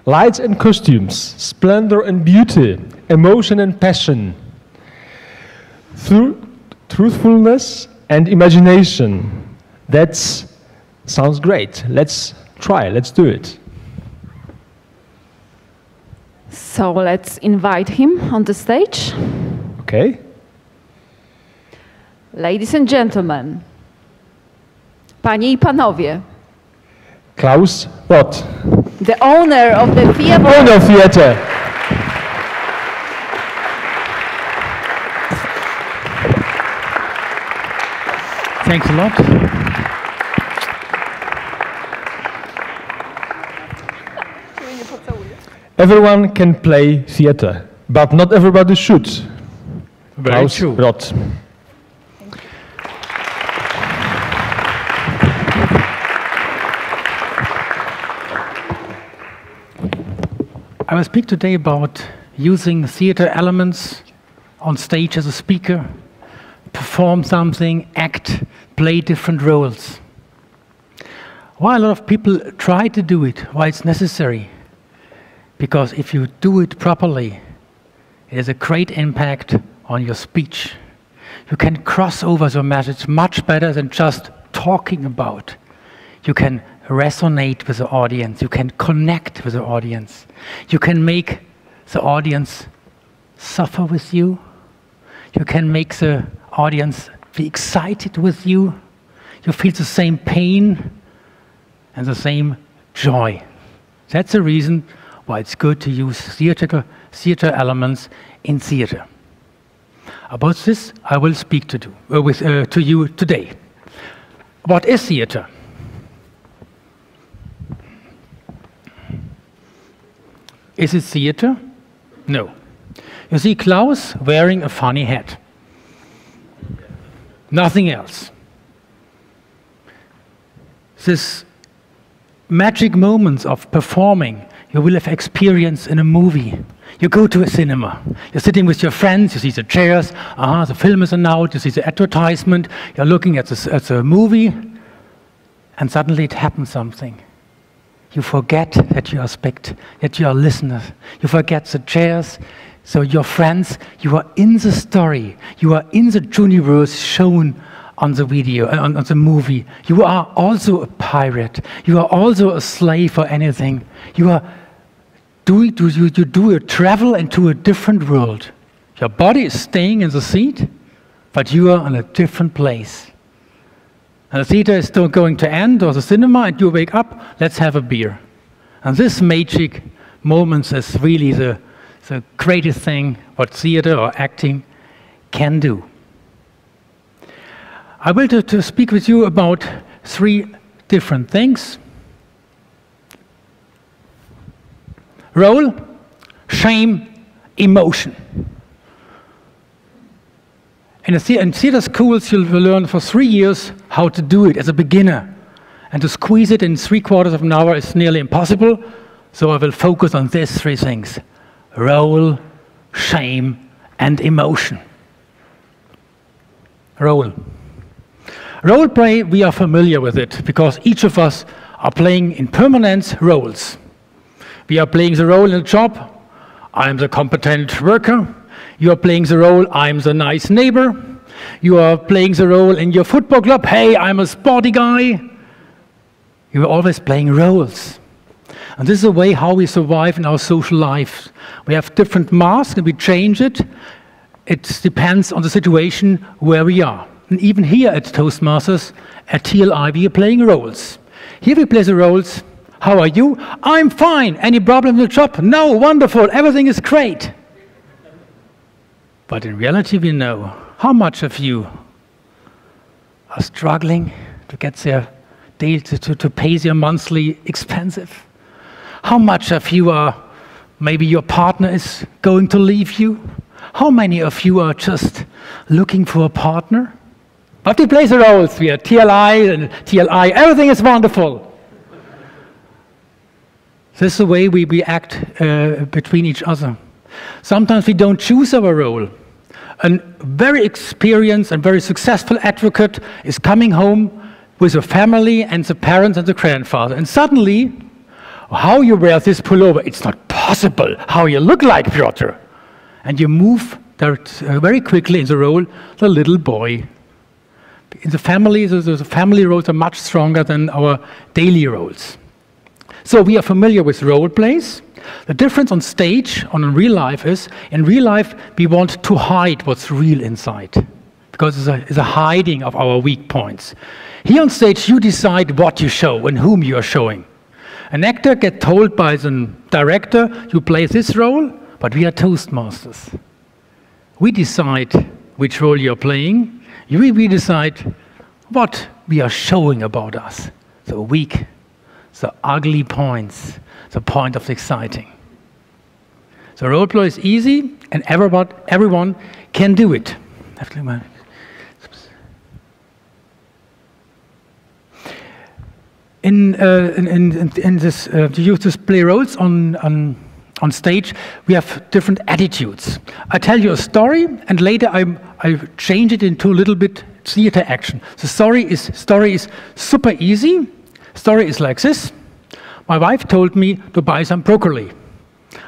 Lights and costumes, splendor and beauty, emotion and passion, truthfulness and imagination. That sounds great. Let's try, let's do it. So let's invite him on the stage. Okay. Ladies and gentlemen, panie I panowie, Klaus Roth, the owner of the theater. Owner of theater. Thanks a lot. Everyone can play theater, but not everybody should. Very Klaus true. Roth. I will speak today about using theater elements on stage as a speaker, perform something, act, play different roles. Why a lot of people try to do it, why it's necessary. Because if you do it properly, it has a great impact on your speech. You can cross over the message much better than just talking about. You can resonate with the audience. You can connect with the audience. You can make the audience suffer with you. You can make the audience be excited with you. You feel the same pain and the same joy. That's the reason why it's good to use theater elements in theater. About this, I will speak to you today. What is theater? Is it theater? No. You see Klaus wearing a funny hat. Nothing else. This magic moments of performing you will have experienced in a movie. You go to a cinema. You're sitting with your friends. You see the chairs. The film is announced. You see the advertisement. You're looking at the movie, and suddenly it happens something. You forget that you are that you are listeners. You forget the chairs. So your friends, you are in the story. You are in the universe shown on the video, on the movie. You are also a pirate. You are also a slave for anything. You do a travel into a different world. Your body is staying in the seat, but you are in a different place. And the theater is still going to end, or the cinema, and you wake up, let's have a beer. And this magic moments is really the greatest thing what theater or acting can do. I will to speak with you about 3 different things. Role, shame, emotion. In theater schools, you'll learn for 3 years how to do it as a beginner. And to squeeze it in 3/4 of an hour is nearly impossible. So I will focus on these 3 things. Role, shame, and emotion. Role. Role play, we are familiar with it, because each of us are playing in permanent roles. We are playing the role in a job. I'm the competent worker. You are playing the role, I'm the nice neighbor. You are playing the role in your football club. Hey, I'm a sporty guy. You are always playing roles. And this is the way how we survive in our social life. We have different masks and we change it. It depends on the situation where we are. And even here at Toastmasters, at TLI, we are playing roles. Here we play the roles. How are you? I'm fine. Any problem in the job? No, wonderful. Everything is great. But in reality, we know how much of you are struggling to get their day to pay their monthly expenses. How much of you are, maybe your partner is going to leave you? How many of you are just looking for a partner? But we play the roles. We are TLI and TLI. Everything is wonderful. This is the way we act between each other. Sometimes we don't choose our role. A very experienced and very successful advocate is coming home with a family and the parents and the grandfather. And suddenly, How you wear this pullover? It's not possible. How you look like Piotr? And you move very quickly in the role, the little boy. In the family, the family roles are much stronger than our daily roles. So we are familiar with role plays. The difference on stage, on real life, is in real life we want to hide what's real inside, because it's a hiding of our weak points. Here on stage, you decide what you show and whom you are showing. An actor gets told by the director, you play this role, but we are Toastmasters. We decide which role you're playing. We decide what we are showing about us. The weak, the ugly points, the point of exciting. So role play is easy, and everyone can do it. In this, to use this play roles on stage, we have different attitudes. I tell you a story, and later I change it into a little bit theater action. The story is super easy. Story is like this. My wife told me to buy some broccoli.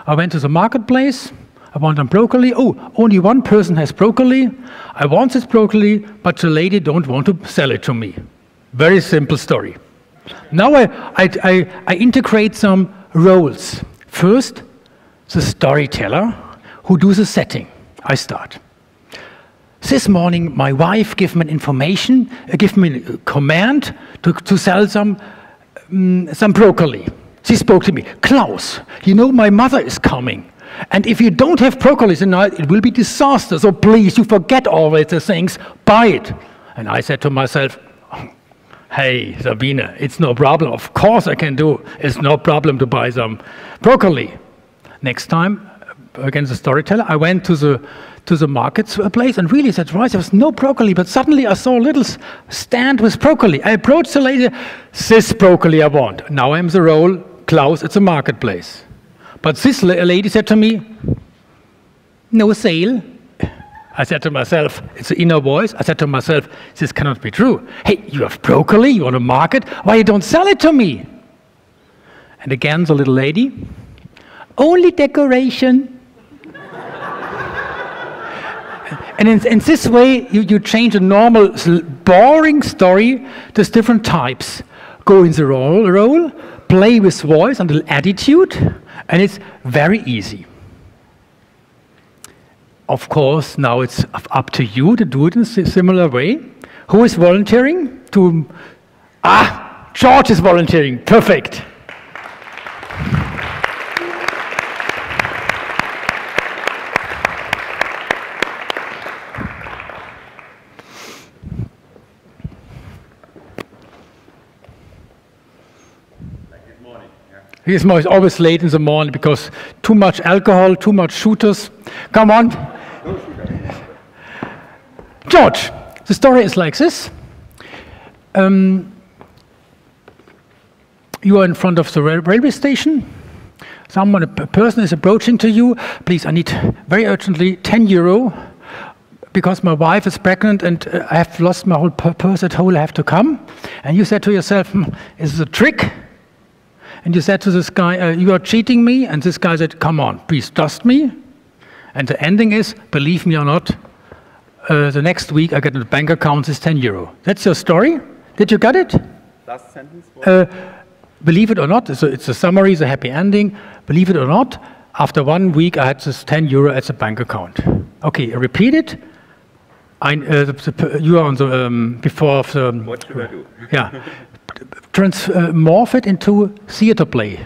I went to the marketplace. I want some broccoli. Oh, only one person has broccoli. I want this broccoli, but the lady don't want to sell it to me. Very simple story. Now I integrate some roles. First, the storyteller who does the setting. I start. This morning, my wife gave me information, gave me a command to sell some broccoli. She spoke to me, Klaus, you know my mother is coming. And if you don't have broccoli tonight, it will be disaster. So please, you forget all the things, buy it. And I said to myself, hey, Sabine, it's no problem. Of course I can do. It's no problem to buy some broccoli. Next time, again, the storyteller, I went to the marketplace and really said, right, there was no broccoli, but suddenly I saw a little stand with broccoli. I approached the lady, this broccoli I want. Now I'm the role, Klaus, it's a marketplace. But this lady said to me, no sale. I said to myself, it's the inner voice. I said to myself, this cannot be true. Hey, you have broccoli, you want a market, why you don't sell it to me? And again, the little lady, only decoration. And in this way, you change a normal, boring story to different types. Go in the role, play with voice and little attitude, and it's very easy. Of course, now it's up to you to do it in a similar way. Who is volunteering? George is volunteering. Perfect. He's always late in the morning because too much alcohol, too much shooters. Come on. George, the story is like this. You are in front of the railway station. A person is approaching to you. Please, I need very urgently 10 euro because my wife is pregnant and I have lost my whole purse at home. I have to come. And you said to yourself, is this a trick? And you said to this guy, you are cheating me? And this guy said, come on, please trust me. And the ending is, believe me or not, the next week I get in the bank account is 10 euro. That's your story? Did you get it? Last sentence? Believe it or not, it's a summary, it's a happy ending. Believe it or not, after 1 week I had this 10 euro at the bank account. Okay, repeat it. You are on the, before the... What should I do? Yeah. Morph it into theater play.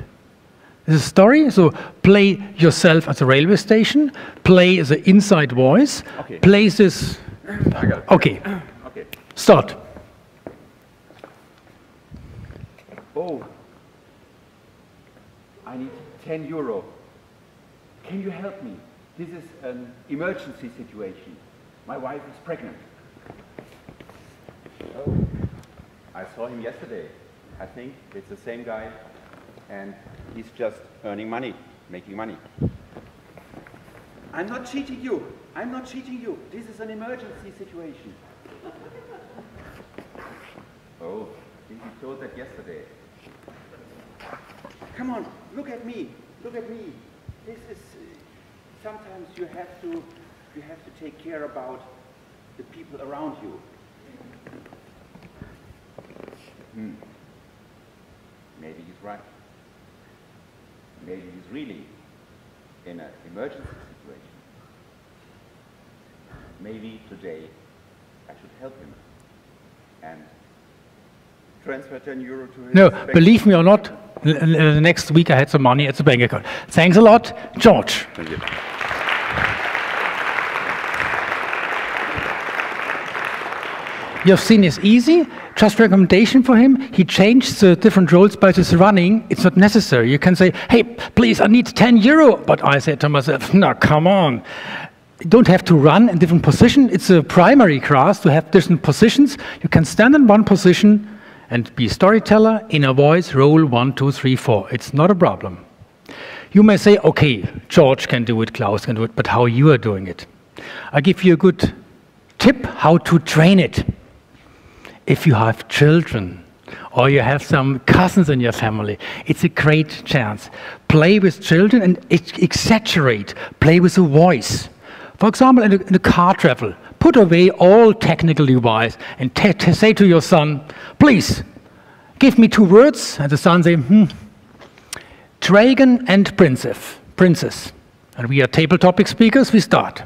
This is a story, so play yourself at the railway station, play the inside voice, okay. Play this... I got it. Okay. Okay. Start. Oh, I need 10 euro. Can you help me? This is an emergency situation. My wife is pregnant. Oh, I saw him yesterday. I think it's the same guy, and he's just earning money, making money. I'm not cheating you. I'm not cheating you. This is an emergency situation. Oh, I think you told that yesterday. Come on, look at me. Look at me. This is, sometimes you have to take care about the people around you. Maybe he's right. Maybe he's really in an emergency situation. Maybe today I should help him and transfer 10 euro to his No, bank. believe me or not, the next week I had some money at the bank account. Thanks a lot, George. Thank you. You've seen it's easy. Just recommendation for him. He changed the different roles by just running. It's not necessary. You can say, hey, please, I need 10 euro. But I said to myself, no, come on. You don't have to run in different positions. It's a primary class to have different positions. You can stand in one position and be a storyteller in a voice, role 1, 2, 3, 4. It's not a problem. You may say, okay, George can do it, Klaus can do it, but how you are doing it. I give you a good tip how to train it. If you have children or you have some cousins in your family, it's a great chance. Play with children and exaggerate. Play with a voice. For example, in a car travel, put away all technical device and say to your son, please, give me 2 words. And the son say, Dragon and princess. And we are table topic speakers, we start.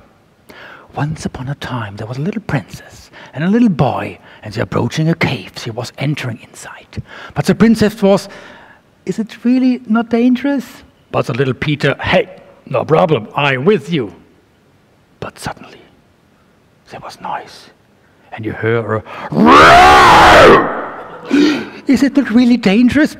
Once upon a time, there was a little princess and a little boy, and they're approaching a cave. She was entering inside. But the princess was, is it really not dangerous? But the little Peter, hey, no problem, I'm with you. But suddenly, there was noise, and you hear a, is it not really dangerous?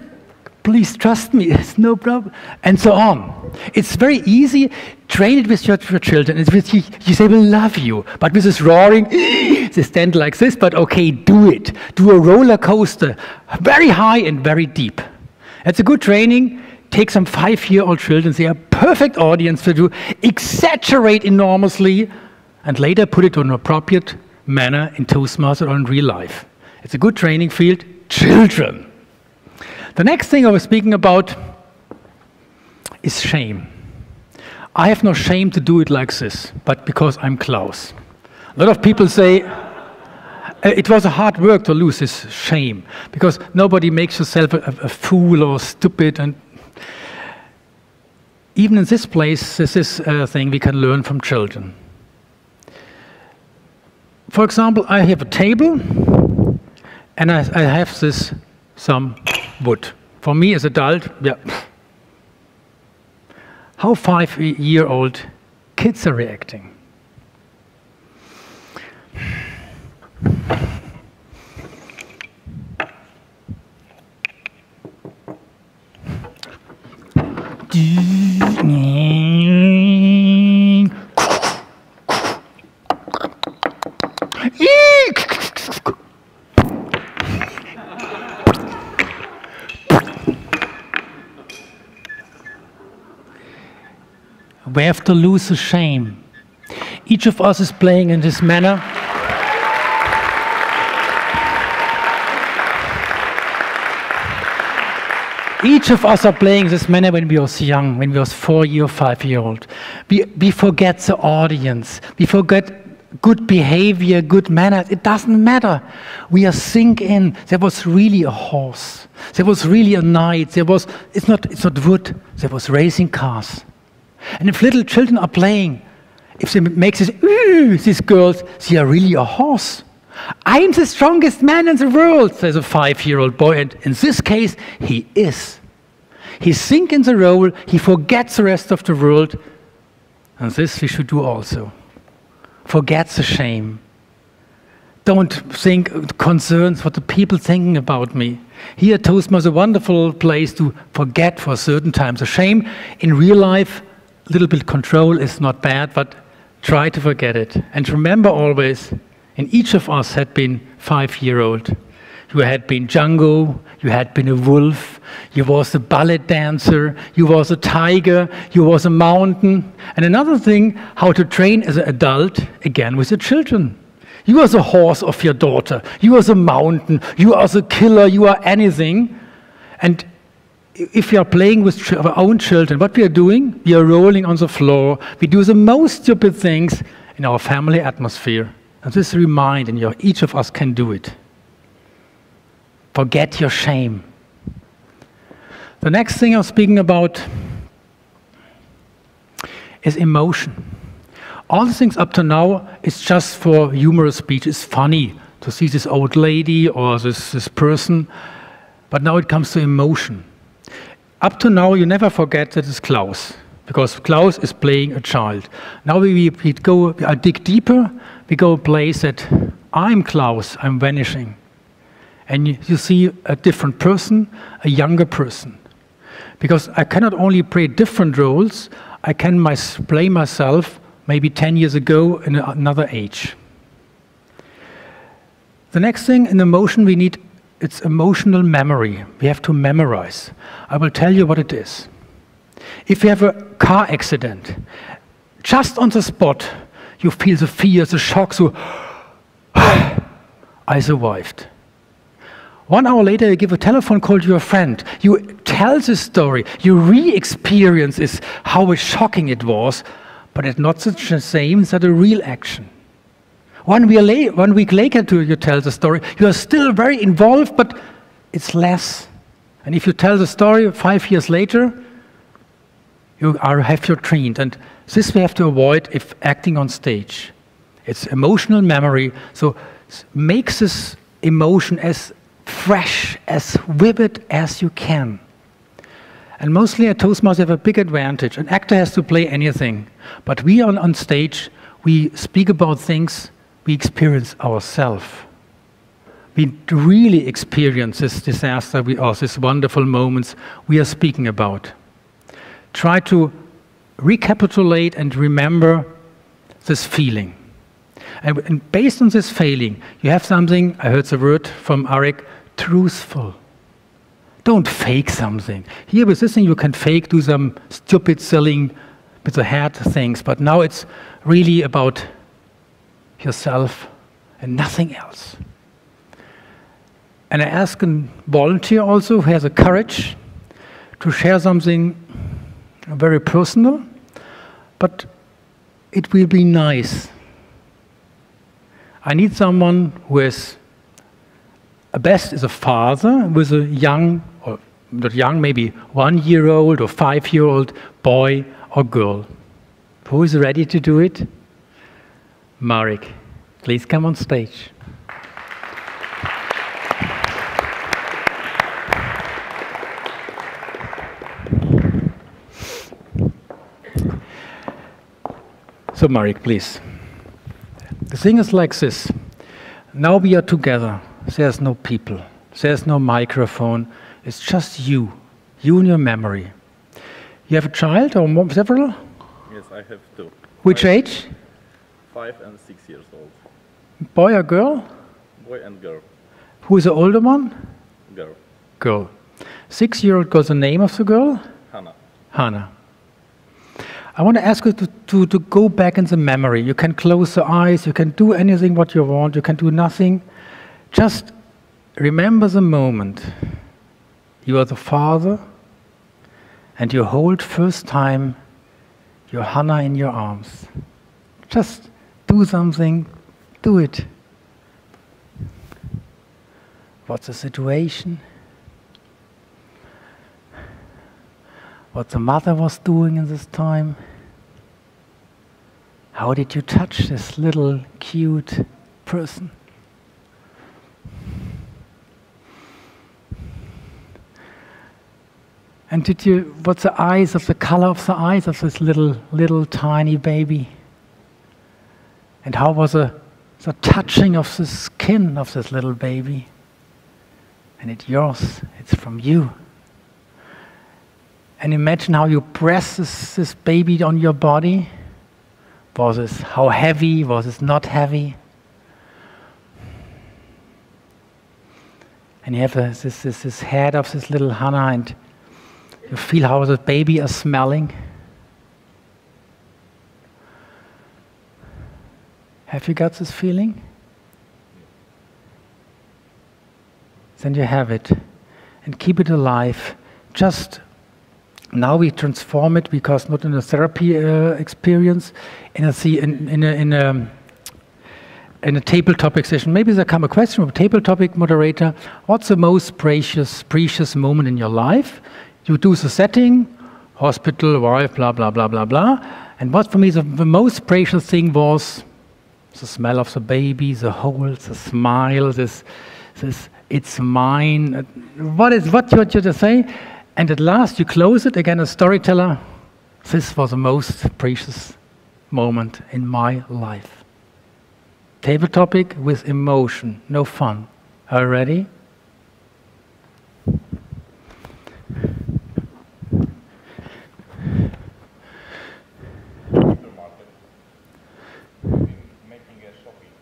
Please trust me, it's no problem. And so on. It's very easy. Train it with your children. It's with you say, will love you. But with this roaring, they stand like this, but okay, do it. Do a roller coaster, very high and very deep. It's a good training. Take some 5-year-old children, they are perfect audience for you. Exaggerate enormously, and later put it on an appropriate manner in Toastmaster or in real life. It's a good training field, children. The next thing I was speaking about is shame. I have no shame to do it like this, but because I'm Klaus. A lot of people say, it was a hard work to lose this shame, because nobody makes yourself a fool or stupid. And even in this place, this is a thing we can learn from children. For example, I have a table, and I have some wood. For me as an adult, yeah. How 5-year-old kids are reacting. We have to lose the shame. Each of us is playing in this manner. Each of us are playing this manner when we was young, when we was 4-year or 5-year-old. We forget the audience. We forget good behavior, good manners. It doesn't matter. We are sink in. There was really a horse. There was really a knight. It's not wood. There was racing cars. And if little children are playing, if they make this, these girls, they are really a horse. I'm the strongest man in the world, says a 5-year-old boy, and in this case, he is. He sinks in the role, he forgets the rest of the world, and this we should do also. Forget the shame. Don't think concerns what the people thinking about me. Here, Toastmaster is a wonderful place to forget for a certain time the shame. In real life, a little bit control is not bad, but try to forget it. And remember always, and each of us had been 5-year-old. You had been Django, you had been a wolf, you was a ballet dancer, you was a tiger, you was a mountain. And another thing, how to train as an adult, again with the children. You was a horse of your daughter, you was a mountain, you was a killer, you are anything. And if we are playing with our own children, what we are doing, we are rolling on the floor. We do the most stupid things in our family atmosphere. And this remind, and each of us can do it. Forget your shame. The next thing I'm speaking about is emotion. All the things up to now is just for humorous speech. It's funny to see this old lady or this person, but now it comes to emotion. Up to now, you never forget that it's Klaus, because Klaus is playing a child. Now we dig deeper, we go a place that I'm Klaus, I'm vanishing. And you see a different person, a younger person. Because I cannot only play different roles, I can play myself maybe 10 years ago in another age. The next thing in emotion we need, it's emotional memory. We have to memorize. I will tell you what it is. If you have a car accident, just on the spot, you feel the fear, the shock, so I survived. 1 hour later, you give a telephone call to your friend. You tell the story. You re-experience how shocking it was, but it's not the same as a real action. 1 week later, you tell the story. You are still very involved, but it's less. And if you tell the story 5 years later, you have your trained. And this we have to avoid if acting on stage. It's emotional memory. So make this emotion as fresh, as vivid as you can. And mostly at Toastmasters have a big advantage. An actor has to play anything. But we on stage, we speak about things we experience ourselves. We really experience this disaster, or these wonderful moments we are speaking about. Try to recapitulate and remember this feeling. And based on this feeling, you have something, I heard the word from Arik, truthful. Don't fake something. Here with this thing you can fake, do some stupid, silly, with the head things, but now it's really about yourself and nothing else. And I ask a volunteer also who has the courage to share something very personal, but it will be nice. I need someone who is, best is a father with a young, or not young, maybe 1-year-old or 5-year-old boy or girl. Who is ready to do it? Marek, please come on stage. So Marek, please. The thing is like this. Now we are together. There's no people. There's no microphone. It's just you and your memory. You have a child or several? Yes, I have 2. Which age? 5 and 6 years old. Boy or girl? Boy and girl. Who is the older one? Girl. Girl. 6-year-old girl, the name of the girl? Hannah. Hannah. I want to ask you to go back in the memory. You can close the eyes, you can do anything what you want, you can do nothing. Just remember the moment. You are the father, and you hold first time your Hannah in your arms. Just do something, do it. What's the situation? What the mother was doing in this time? How did you touch this little cute person? And what's the color of the eyes of this little tiny baby? And how was the touching of the skin of this little baby? And it's yours, it's from you. And imagine how you press this baby on your body. Was it how heavy? Was it not heavy? And you have this head of this little Hannah, and you feel how the baby is smelling. Have you got this feeling? Then you have it. And keep it alive. just now we transform it, because not in a therapy experience, in a table topic session. Maybe there come a question from a table topic moderator. What's the most precious moment in your life? You do the setting, hospital, wife, blah, blah, blah, blah, blah. And what for me the most precious thing was the smell of the baby, the hold, the smile, this it's mine. What you to say? And at last you close it, again a storyteller. This was the most precious moment in my life. Table topic with emotion, no fun. Are you ready? Supermarket. Making a shopping.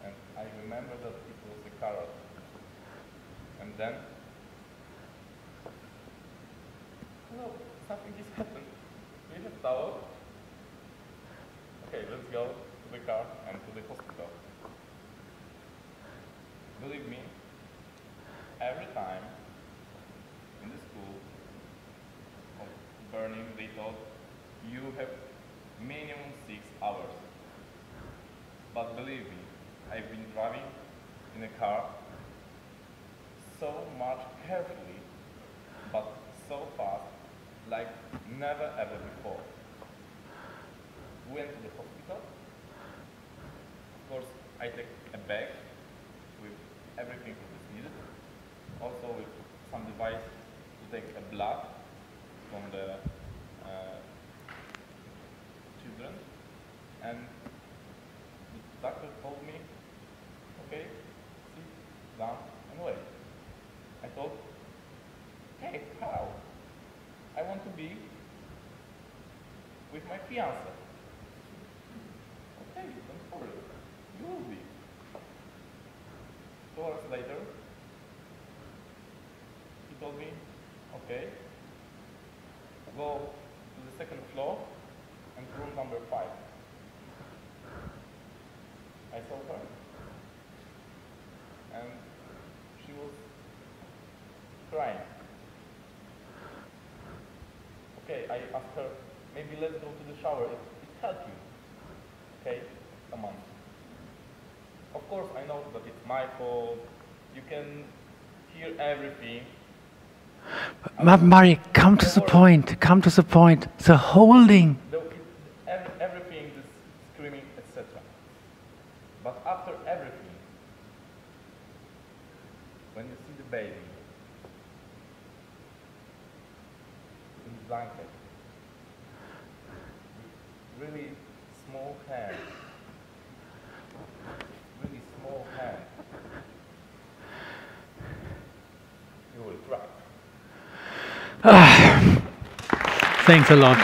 And I remember that it was a carrot. And then, no, something just happened. We have towel. Okay, let's go to the car and to the hospital. Believe me, every time in the school of burning, they thought you have minimum 6 hours. But believe me, I've been driving in a car so much carefully, but so fast, like never ever before. Went to the hospital. Of course, I take a bag with everything that is needed. Also with some device to take a blood from the children. And the doctor told me, okay, sit down and wait. I thought, hey, how? I want to be with my fiancé. Okay, don't worry, you will be. 2 hours later, he told me, okay, go to the second floor and room number 5. I saw her, and she was crying. Okay, I asked her, maybe let's go to the shower, it helped you. Okay, come on. Of course, I know that it's my fault. You can hear everything. Mari, come to the point. Come to the point. The holding. Everything is screaming, etc. But after everything, when you see the baby in the blanket, with really small hands, you will cry. Thanks a lot.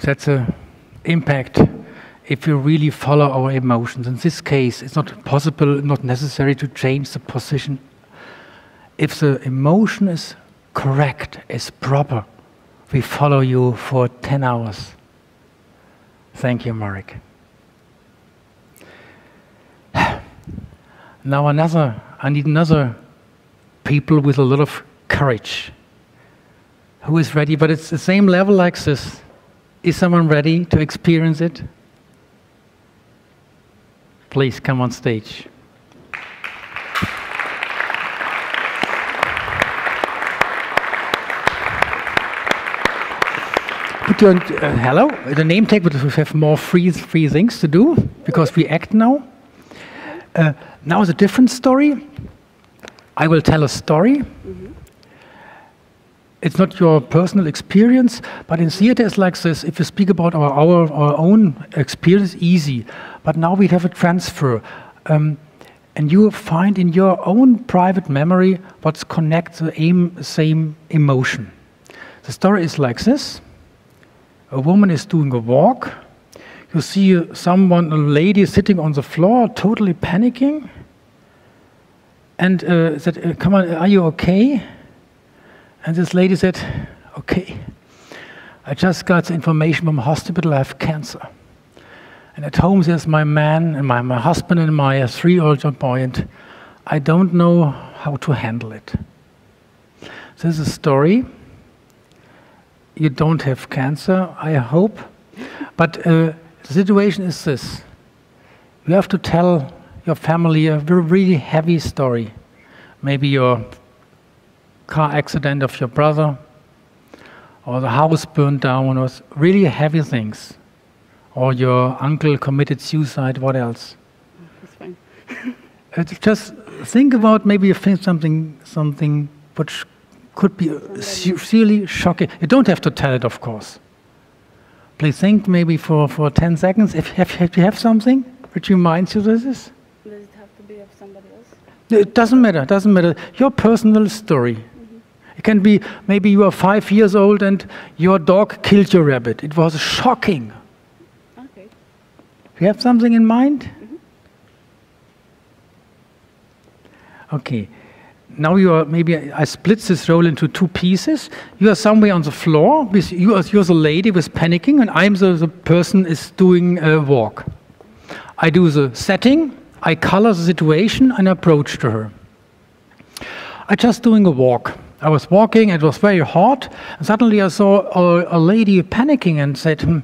That's an impact if we really follow our emotions. In this case, it's not possible, not necessary to change the position. If the emotion is correct, is proper, we follow you for 10 hours. Thank you, Marek. Now I need another people with a lot of courage. Who is ready? But it's the same level like this. Is someone ready to experience it? Please come on stage. Put your hello, the name tag, but we have more free things to do because we act now. Now is a different story. I will tell a story. It's not your personal experience, but in theater it's like this. If you speak about our own experience, easy. But now we have a transfer. And you find in your own private memory what connects the same emotion. The story is like this. A woman is doing a walk. You see someone, a lady sitting on the floor, totally panicking. And said, come on, are you okay? And this lady said, okay, I just got the information from the hospital I have cancer. And at home there's my man and my husband and my 3-year-old boy, and I don't know how to handle it. This is a story. You don't have cancer, I hope. But the situation is this. You have to tell your family a really heavy story. Maybe your car accident of your brother, or the house burned down, or really heavy things. Or your uncle committed suicide, what else? That's fine. Just think about maybe you think something which could be really shocking. You don't have to tell it, of course. Please think maybe for 10 seconds. If you have something which reminds you of this? Does it have to be of somebody else? It doesn't matter. Your personal story. It can be maybe you are 5 years old and your dog killed your rabbit. It was shocking. Okay. You have something in mind? Okay. Now you are, maybe I split this role into 2 pieces. You are somewhere on the floor. You're the lady with panicking, and I'm the person is doing a walk. I do the setting, I color the situation, and approach to her. I'm just doing a walk. I was walking, it was very hot, and suddenly I saw a lady panicking and said,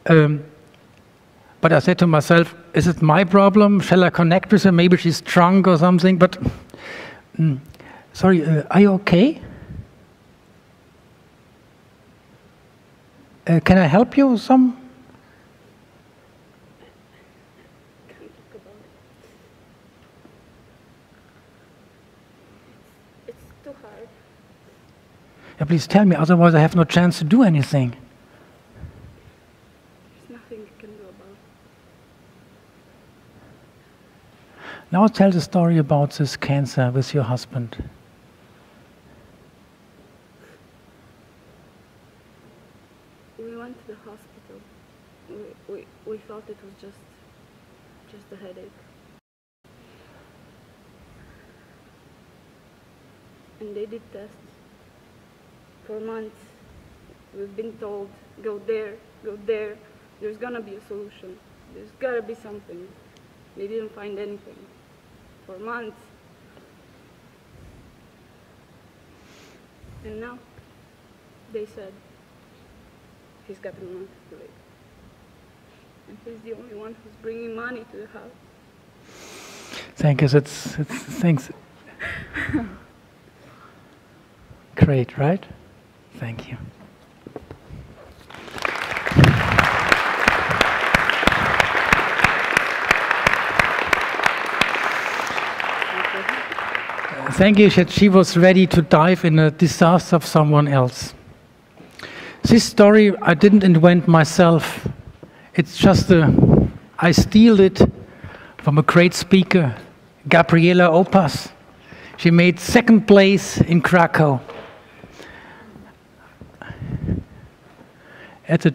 but I said to myself, is it my problem? Shall I connect with her? Maybe she's drunk or something, but sorry, are you okay? Can I help you some? It's too hard. Yeah, please tell me, otherwise I have no chance to do anything. There's nothing you can do about it. Now tell the story about this cancer with your husband. We went to the hospital. We thought it was just a headache. And they did tests. For months, we've been told, go there, there's gonna be a solution. There's gotta be something. They didn't find anything. For months. And now, they said, he's got a month to live. And he's the only one who's bringing money to the house. Thank you, thanks. Great, right? Thank you. Thank you that she was ready to dive in a disaster of someone else. This story I didn't invent myself. It's just I steal it from a great speaker, Gabriela Opas. She made 2nd place in Krakow at the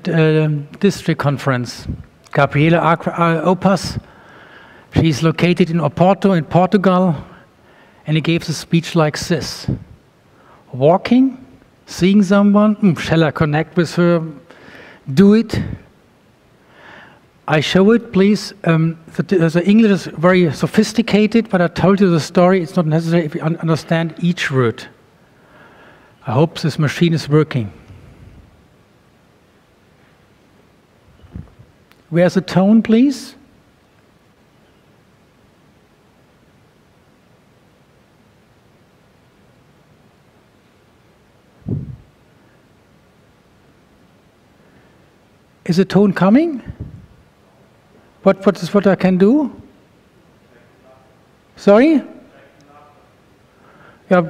district conference. Gabriela Opas, she's located in Oporto in Portugal, and he gave a speech like this. Walking, seeing someone, shall I connect with her? Do it. I show it, please. The English is very sophisticated, but I told you the story. It's not necessary if you understand each word. I hope this machine is working. Where's the tone, please? Is the tone coming? What is what I can do? Sorry? Yeah.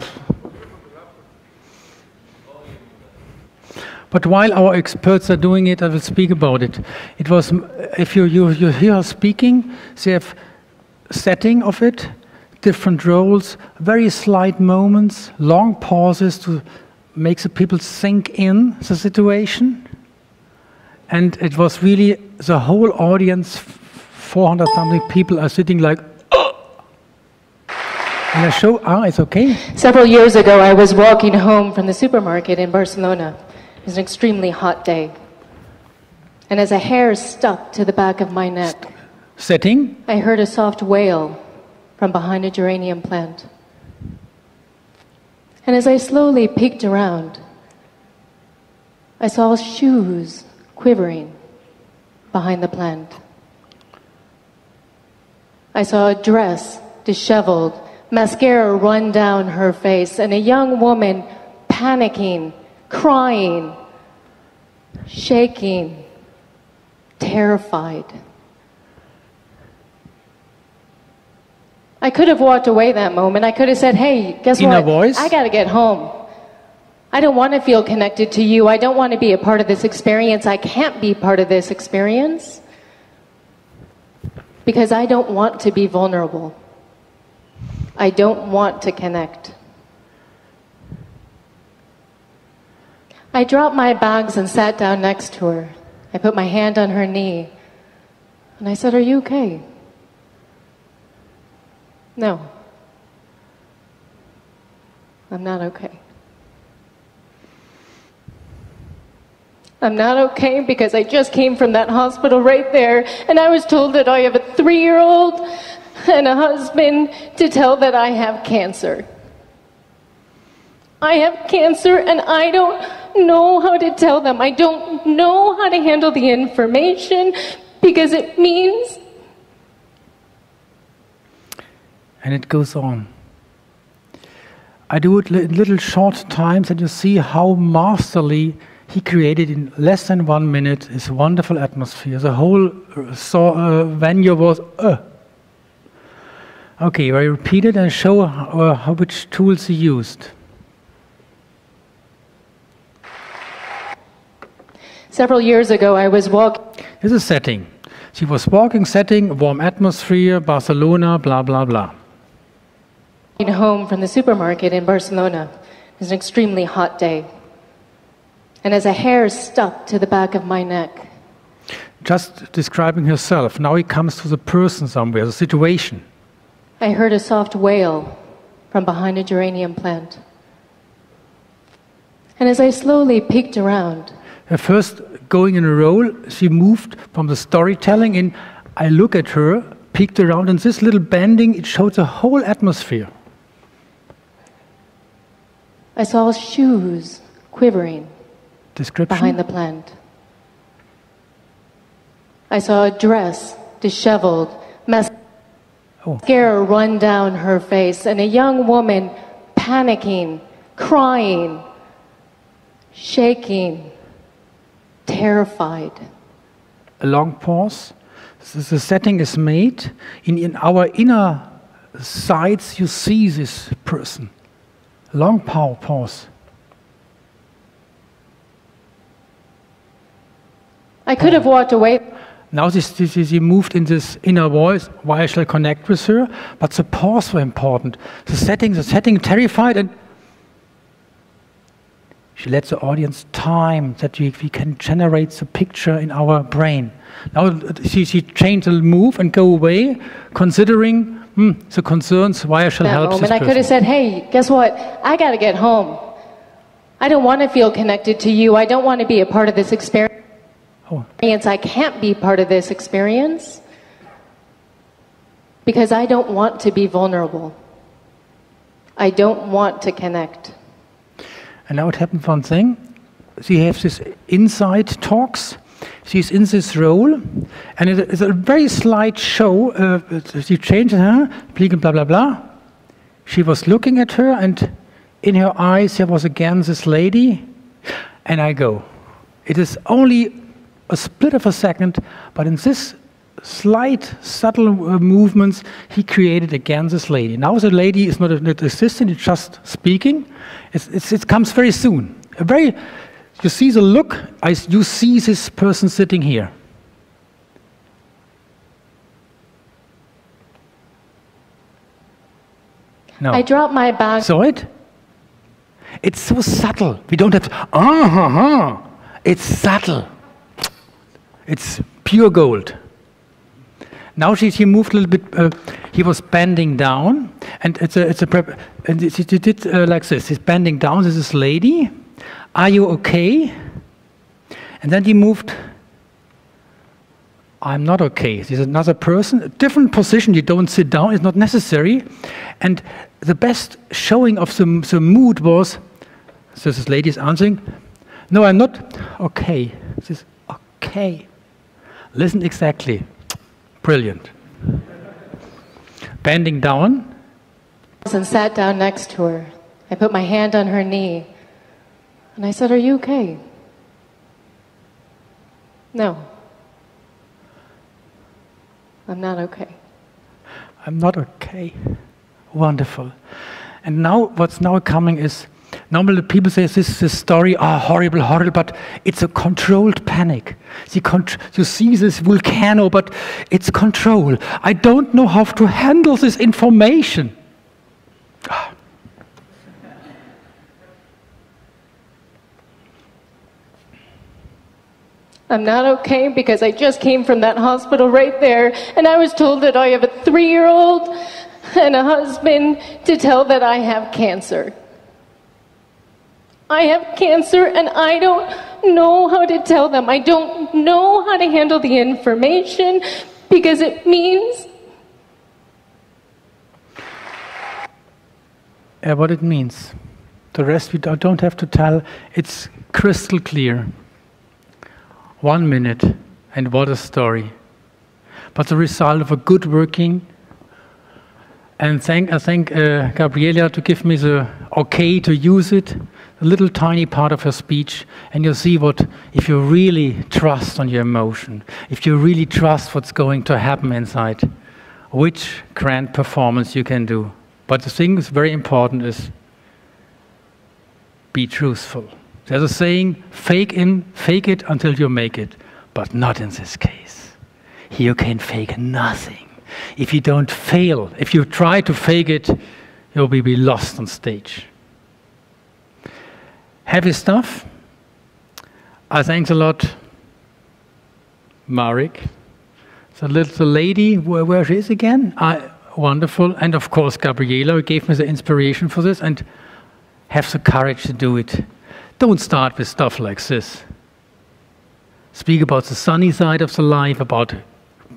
But while our experts are doing it, I will speak about it. It was, if you hear her speaking, they have setting of it, different roles, very slight moments, long pauses to make the people sink in the situation. And it was really the whole audience, 400-something people are sitting like, oh! And I show, it's okay. Several years ago, I was walking home from the supermarket in Barcelona. It was an extremely hot day. And as a hair stuck to the back of my neck, Setting. I heard a soft wail from behind a geranium plant. And as I slowly peeked around, I saw shoes quivering behind the plant. I saw a dress disheveled, mascara run down her face, and a young woman panicking, crying, shaking, terrified. I could have walked away that moment. I could have said, hey, guess Inner what? voice. I got to get home. I don't want to feel connected to you. I don't want to be a part of this experience. I can't be part of this experience because I don't want to be vulnerable. I don't want to connect. I dropped my bags and sat down next to her. I put my hand on her knee and I said, are you okay? No. I'm not okay. I'm not okay because I just came from that hospital right there and I was told that I have a 3-year-old and a husband to tell that I have cancer. I have cancer and I don't know how to tell them. I don't know how to handle the information because it means... And it goes on. I do it in little short times and you see how masterly he created in less than 1 minute his wonderful atmosphere. The whole venue was Okay, I repeat it and show which tools he used. Several years ago, I was walking... Here's a setting. She was walking, setting, warm atmosphere, Barcelona, blah, blah, blah. Home from the supermarket in Barcelona. It was an extremely hot day. And as a hair stuck to the back of my neck. Just describing herself. Now he comes to the person somewhere, the situation. I heard a soft wail from behind a geranium plant. And as I slowly peeked around. Her first going in a role, she moved from the storytelling in, I look at her, peeked around, and this little bending, it showed the whole atmosphere. I saw shoes quivering Description. behind the plant. I saw a dress disheveled, mascara run down her face, and a young woman panicking, crying, shaking, terrified. A long pause. The setting is made. In our inner sides, you see this person. Long pause. I could have walked away. Now she moved in this inner voice, why I shall connect with her, but the pause was important. The setting terrified, and she let the audience time that we can generate the picture in our brain. Now she changed the move and go away, considering the concerns, why I shall help this person. I could have said, hey, guess what? I got to get home. I don't want to feel connected to you. I don't want to be a part of this experience. I can't be part of this experience because I don't want to be vulnerable. I don't want to connect. And now it happened one thing. She has this inside talks. She's in this role, and it's a very slight show. She changed her, blah, blah, blah. She was looking at her, and in her eyes there was again this lady, and I go. It is only a split of a second, but in this slight, subtle movements, he created again this lady. Now the lady is not an assistant, it's just speaking. It comes very soon. You see the look, you see this person sitting here. No. I dropped my bag. Saw it? It's so subtle. We don't have to, It's subtle. It's pure gold. Now she moved a little bit. he was bending down, and and he did like this. He's bending down. This is this lady. Are you okay? And then he moved. I'm not okay. There's another person, a different position. You don't sit down. It's not necessary. And the best showing of the mood was, so this lady is answering, no, I'm not okay. This is okay. Listen exactly. Brilliant. Bending down. And sat down next to her. I put my hand on her knee. And I said, are you okay? No. I'm not okay. I'm not okay. Wonderful. And now, what's now coming is, normally people say this story, horrible, horrible, but it's a controlled panic. You see this volcano, but it's control. I don't know how to handle this information. I'm not okay because I just came from that hospital right there, and I was told that I have a 3-year-old and a husband to tell that I have cancer. I have cancer, and I don't know how to tell them. I don't know how to handle the information because it means... What it means. The rest we don't have to tell. It's crystal clear. 1 minute, and what a story. But the result of a good working, and I thank Gabriela to give me the okay to use it, a little tiny part of her speech, and you'll see what, if you really trust on your emotion, if you really trust what's going to happen inside, which grand performance you can do. But the thing that's very important is, be truthful. There's a saying, fake it until you make it, but not in this case. Here you can fake nothing. If you don't fail, if you try to fake it, you'll be lost on stage. Heavy stuff. Thanks a lot, Marek. The little lady, where she is again? Wonderful. And of course, Gabriela gave me the inspiration for this, and have the courage to do it. Don't start with stuff like this. Speak about the sunny side of the life, about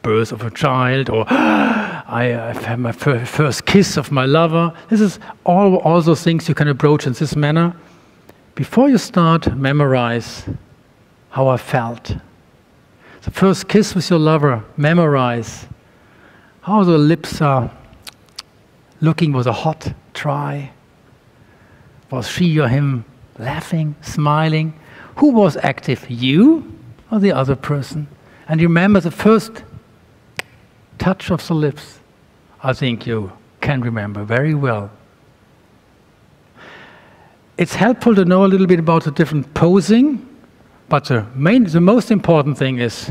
birth of a child, or I've had my first kiss of my lover. This is all those things you can approach in this manner. Before you start, memorize how I felt. The first kiss with your lover, memorize how the lips are looking. Was it hot, dry? Was she or him laughing, smiling? Who was active, you or the other person? And remember the first touch of the lips. I think you can remember very well. It's helpful to know a little bit about the different posing, but the most important thing is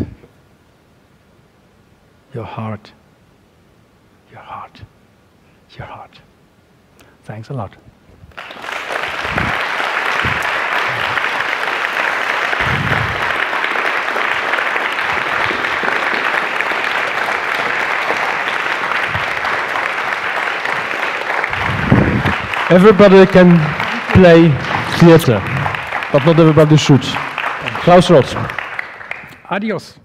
your heart. Your heart. Your heart. Thanks a lot. Everybody can play theater, but not everybody should. Klaus Roth. Adios.